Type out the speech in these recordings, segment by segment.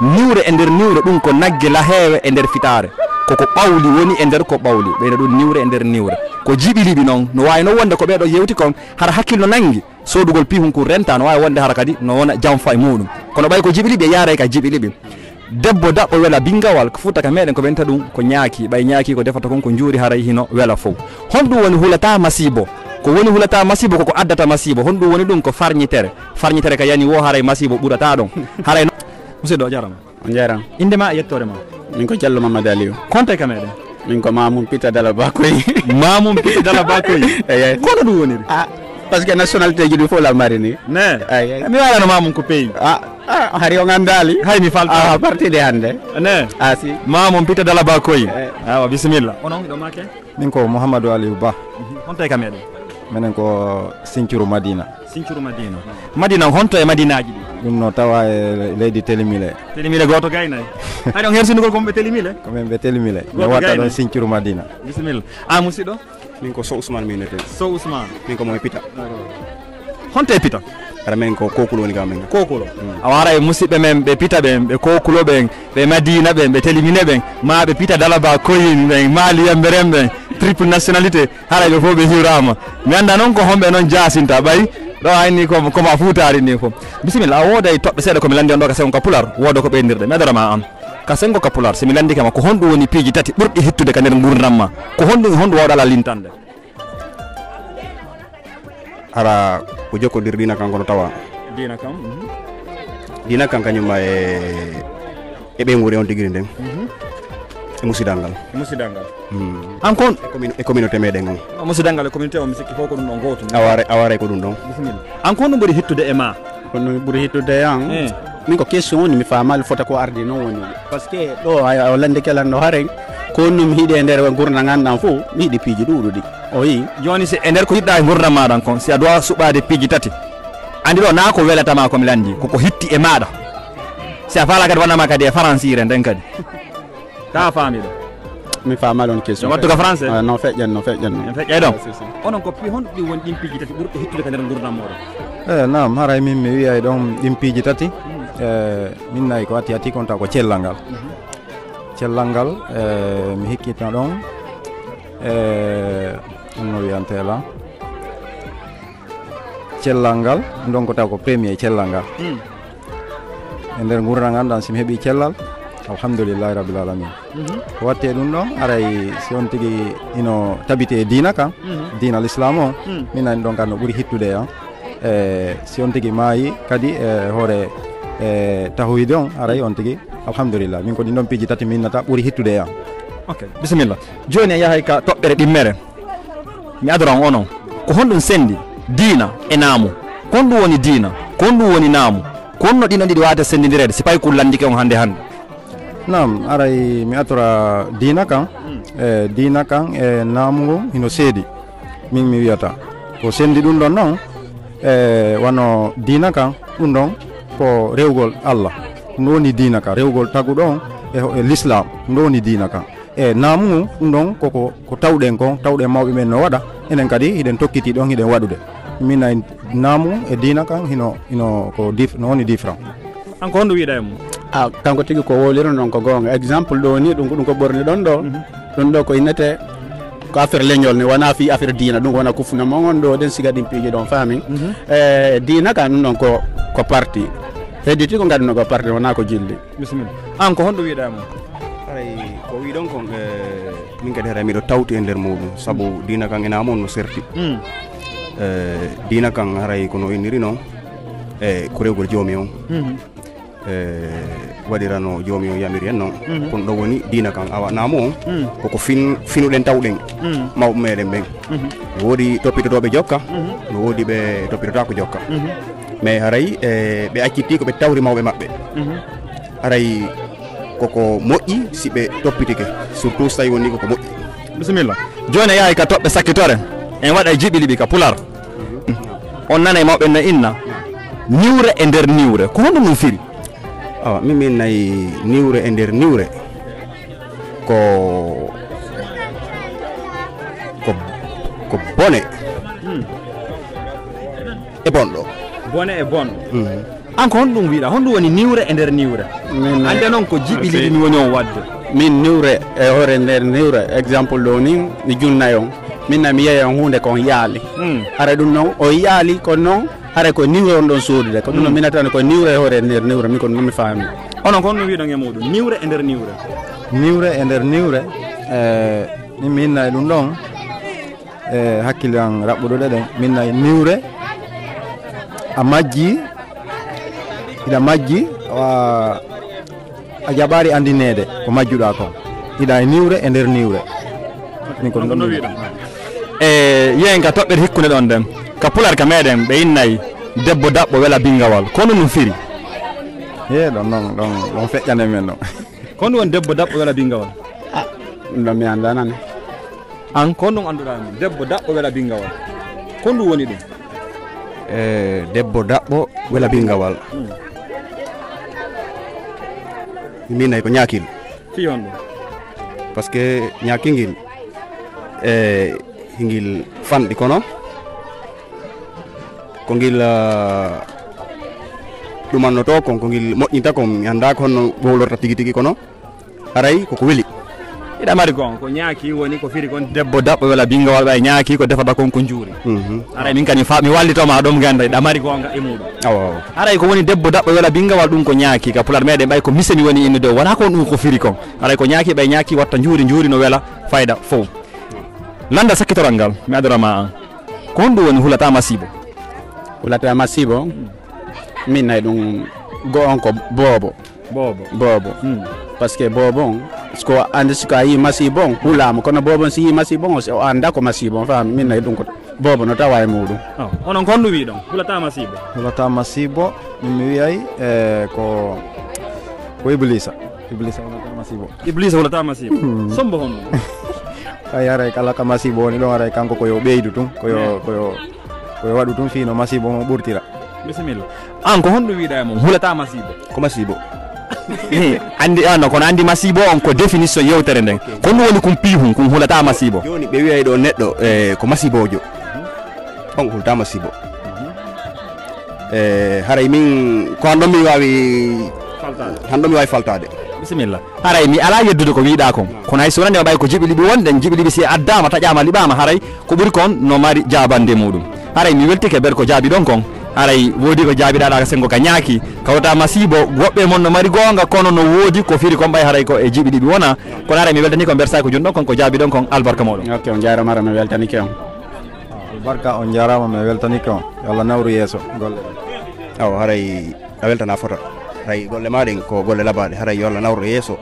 niwre e nder niwre ɗum ko nagge laheewe e nder fitaare koko ɓawli woni e nder ko ɓawli ɓeyna ɗum niwre e nder niwre ko jiɓiliɓi noon no wawi no wonde ko ɓeeɗo yewti kon hara hakkille no nangi sodugol pihunkur renta no wawi wonde hara kadi no wona janfa e muɗum kono ɓay ko jiɓiliɓi e yaara ka jiɓiliɓi debbo daɓɓo wela bingawal ko futtaka meɗen ko ɓenta ɗum ko ñaaki ɓay ñaaki ko defata kon ko juuri haray hino wela fof honɗum woni hulata masibo ko woni hulata masibo koko addata masibo honɗum woni ɗum ko farñitere ka yani wo haray masibo ɓurata ɗon haray musidɗo o jarama on jarama indema e yettore ma min ko Diallo Mamadou Aliou konte ka meɗen min ko Mamoum Pita Dala Bakoy Mamoum Pita Dala Bakoy eyi kono ɗum woniri par ce que nationalité ji ɗi fof la mari ni ne mi walano Mamoum ko pays hari o gandali hay mi falta parti de hande ne si Mamoum Pita Dala Bakoy awa bisimilla onon ɗo make min ko Mouhamadou Aliou Ba honto ka meɗen minen ko Sinthiou Madina Madina honto e madinaji ɗi ɗum no tawa e leydi Télimilé goto gaynay hay ɗon hersindugol koɓe Télimilé komin ɓe Télimilé mi watta ɗon Sinthiou Madina bisimilla musidɗo min ko Sow Ousmane mi wiyete Sow Ousmane min ko moye Pita honto e Pita ara min ko Kokulo woni ga men Kokulo a wara e musidɓe men ɓe Pita ɓen ɓe Kokulo ɓen ɓe Madina ɓen ɓe Télimilé ɓen ma ɓe Pita Dalaba Koyin ɓen Maliyamɓe ren ɓen triple nationalité haray ɓe fof ɓe hiwrama mi anda noon ko homɓe noon jasinta ɓay ɗo hayni koma fuutari ni fof bisimilla a wooda e toɓɓe seeɗa komi landi on ɗo ka sengo ka pular wooda ko ɓeydirɗe mi adarama an ka sengo ka pular somi landikema ko honɗum woni piiji tati ɓurɗi hittude ka nder gurdam ma ko honɗum wawɗala lintande ara ko jokkodir dina kan kono tawa dina kan kañumma e ɓeygure on tigiri nden e musidal ngal an kon e communauté meɗen on musidal ngal e communauté o mi sikki fof ko ɗum ɗon goto awara ko ɗum ɗon an kon ɗum ɓuuri hittude e ma kono ɓuuri hittude an min ko question woni mi famal fota ko ardi noon woni par ce que ɗo a lande kelanno haren ko num hiiɗe e nder gurdam gandan fof mi yiiɗi piiji ɗuɗuɗi o yi joni si e nder ko yiɗɗa e gurdam maɗan kon si a dowa suɓade piiji tati andi ɗo na ko welatama komi landi koko hitti e maɗa si a faala kadi wonama kadi e françire nden kadi ka faami ɗo mi famal on question wattu ko français non feƴƴanno feƴƴay ɗon onon ko honɗum ɗi woni ɗin piiji tati ɓurɗo hittude ka nder gurdam moɗon nam haray min mi wiya ɗon ɗin piiji tati min nayi ko atti kon taw ko cellal ngal mi hikkitna ɗon no wiyantela cellal ngal ɗon ko taw ko premier cellal ngal e nder gurdam ngal ɗan somi heeɓi cellal alhamdoulillahi rabbil alamin ko watte ɗum ɗon aray si on tigui ino tabite e diina kan diina l'islam o min nani ɗon kan no ɓuuri hittude an si on tigui maayi kadi hoore tahoyde on aray on tigui alhamdoulillah min ko ɗin ɗon piiji tati minnata ɓuuri hittude an ok bisimilla joni a yahay ka toɓɓere ɗimmere mi adoran onon ko honɗum sendi diina e naamu kon ɗum woni diina kon ɗum woni naamu kon no ɗino ɗiɗi wawata sendidirede si payi kullandike on hande nam aray mi atora diina kan e naamu ngu hino seedi min mi wiyata ko sendi ɗum ɗon noon wano diina kan ɗum ɗon ko rewgol Allah ɗum woni diina kan rewgol taguɗo on e l'islam ɗum woni diina kan e naamu ngu ɗum ɗon ko tawɗen kon tawɗen mawɓe men no waɗa enen kadi hiɗen tokkiti ɗon hiɗen waɗude min nayi naamu e diina kan hino ko no woni différent an ko honɗum wiiɗa e mum kanko tigi ko woliro ɗon ko gonga exemple ɗo ni ɗum ko ɓorni ɗon ɗo ko innete ko affaire leñol ni wona fi affaire diina ɗum wona kufuna mo on ɗo ɗen siga ɗin piiji ɗon faami diina ka ɗum ɗon ko parti hedditi ko gadduno ko parti wona ko jilli bisimilla an ko honɗum wiiɗa e mum aray ko wi ɗon kon min kadi hara miɗo tawti e nder muɗum saabu diina kan ena mon no serti diina kan haray kono inniri noon ko rewgol joomi on waɗirano joomi o yamiri en noon kono ɗo woni diina kan awa naamu on koko finuɗen tawɗen mawɓe meɗen ɓen woodi toppitotoɓe jokka no woodi ɓe toppitotako jokka mais haray ɓe accitti koɓe tawri mawɓe maɓɓe haray koko moƴƴi si ɓe toppitike surtout so tawi woni koko moƴƴi bisimilla joni a yahay ka toɓɓe sakkitore en waɗa jiɓiliɓi ka pular on nana e mawɓe no inna niwre e nder niwre ko honɗum ɗum firi awa min nayi niwre e nder niwre ko bone e bonɗo bone e bonɗo an ko honɗum wiiɗa honɗum woni niwre e nder niwre ande noon ko jiɓiliɗi mi woni on wadde min niwre e hoore nder niwre exemple ɗo ni mi junnayi on min na mi yeeya on hunde kon yaali hara ɗum noon o yaali kono noon hara ko niwre on ɗon soodude ko ɗum noon minatano ko niwre e hoore nder niwre min ko ɗum mi faami onon ko honɗum wiiɗon e muɗum niwre e nder niwre niwre e nder niwre min mi innayi ɗum ɗon e hakkille an raɓɓuɗoɗe ɗen min nayi niwre a majji iɗa majji a jaɓari andinede ko majjuɗa kon iɗa e niwre e nder niwre min ko ɗum wiɗon yen ka toɓɓere hikkude ɗon nden ka pular ka meɗen ɓe innayi debbo daɓɓo wela bingawal kono ɗum firi ye ɗon noon ɗon feƴƴane men ɗon ko ɗum woni debbo daɓɓo wela bingawal ɗum ɗon mi andanani an ko ɗum annduɗa min debbo daɓɓo wela bingawal ko ɗum woni ɗum debbo daɓɓo wela bingawal min nayi ko ñaakil fi on ɗum par ce que ñaakingil hingil fanɗi kono ko ngil ɗumannoto kon ko ngil moƴƴinta kon mi annda ko honno ɓowlorta tigi tigi kono aray koko weli iɗa mari gon ko ñaaki woni ko firi kon debbo daɓɓo wela bingawal ɓay ñaaki ko defata kon ko juuri aray min kadi mi wallitoma ɗum ganda iɗa mari gonga e muɗum awa aray ko woni debbo daɓɓo wela bingawal ɗum ko ñaaki ka pular meɗen ɓay ko miseni woni innude o wona kon ɗum ko firi kon aray ko ñaaki ɓay ñaaki watta juuri no wela fayda fof landa sakkitoral ngal mi adorama an ko honɗum woni hulata masibo min nayi ɗum go on ko boobo par ce que boobo on ko andi siko a yi masibo on hulama kono boobo on si yi masibo on o anda ko masibo on faami min nayi ɗum ko boobo no tawa e muɗum onon ko honɗum wiɗon hulata masibo min mi wiyay ko iblisa hulata masibo hulata masibo sombo honɗum kay aray kala ka masibo woni ɗon aray kanko koyo ɓeydu tun koyo waɗu tun fino masibo mo ɓurtira bisimilla an ko honɗum wiiɗa e mum hulata masibo ko masibo andi an kono andi masibo on ko définition yewtere nden ko ɗum woni kum pihum kum hulata masibo joni ɓe wiyay ɗo neɗɗo ko masibojo on hulata masibo haray min ko hanɗon mi wawi faltade bisimilla haray mi ala yeddude ko wiiɗa kon kono hay so wonande ɓay ko jiɓiliɓi wonɗen jiɓiliɓi si addama taƴama liɓama haray ko ɓuuri kon no mari jabande muɗum haray mi weltike ber ko jaabi ɗon kon haray woodi ko jaabiɗaɗa sengo ka ñaaki kawta masibo woɓɓe mon no mari gonga kono no woodi ko firi kon ɓay haray ko e jiɓi ɗiɓi wona kono haray mi weltani ko ber sa ko joni ɗon kon ko jaabi ɗon kon albarka moɗon ok on jaramara mi weltanike on albarka on jarama mi weltanike on yo Allah nawru yeeso golle awa haray a weltana fota haray golle maɗen ko golle labaɗe haray yo Allah nawru yeeso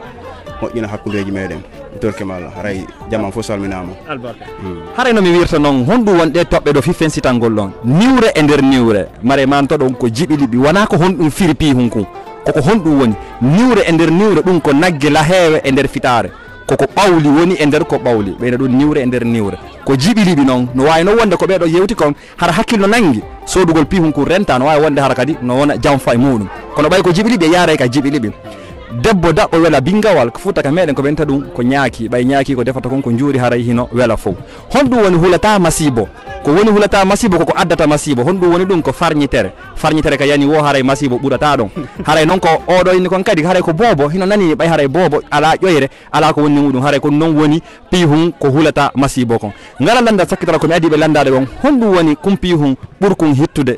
moƴƴina hakkudeji meɗen torke malla haray jaman fof salminama albarka haray no mi wirta noon honɗum wonɗe toɓɓe ɗo fiffen sitangol ɗon niwre e nder niwre mare manto ɗon ko jiɓiliɓi wona ko honɗum firi pihum kum koko honɗum woni niwre e nder niwre ɗum ko nagge lahewe e nder fitare koko ɓawli woni e nder ko ɓawli ɓeyna ɗum niwre e nder niwre ko jiɓiliɓi noon no wawi no wonde ko ɓeɗo yewti kon hara hakkille nangi sodugol pihum kum renta no wawi wonde hara kadi no wona janfa e muɗum kono ɓay ko jiɓiliɓi e yaara ka jiɓiliɓi debbo daɓɓo wela bingawal ko futtaka meɗen ko ɓenta ɗum ko ñaaki ɓay ñaaki ko defata kon ko juuri haray hino wela fof honɗum woni hulata masibo ko woni hulata masibo koko addata masibo honɗum woni ɗum ko farñitere ka yani wo haray masibo ɓurata ɗon haray noon ko oɗo inni kon kadi haray ko boobo hino nani ɓay haray boobo ala ƴoyre ala ko wonni muɗum haray ko noon woni pihum ko hulata masibo kon ngala landa sakkitara komi adi ɓe landade on honɗum woni kum pihum ɓurkum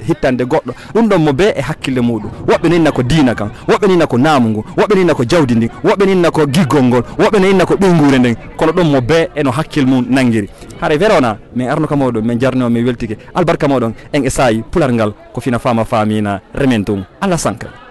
hittande goɗɗo ɗum ɗon mo be e hakkille muɗum woɓɓe ninna ko diina kan woɓɓe ninna ko naamu ngu woɓɓe ninna ko jawdi ndin woɓɓe ninna ko giggol ngol woɓɓe ninna ko ɓingure nden kono ɗum mo be eno hakkille mum nangiri haray verona min arno ka moɗon min jarnio min weltike albarka moɗon en e sayi pular ngal ko fina fama famina remen tum Allah sankra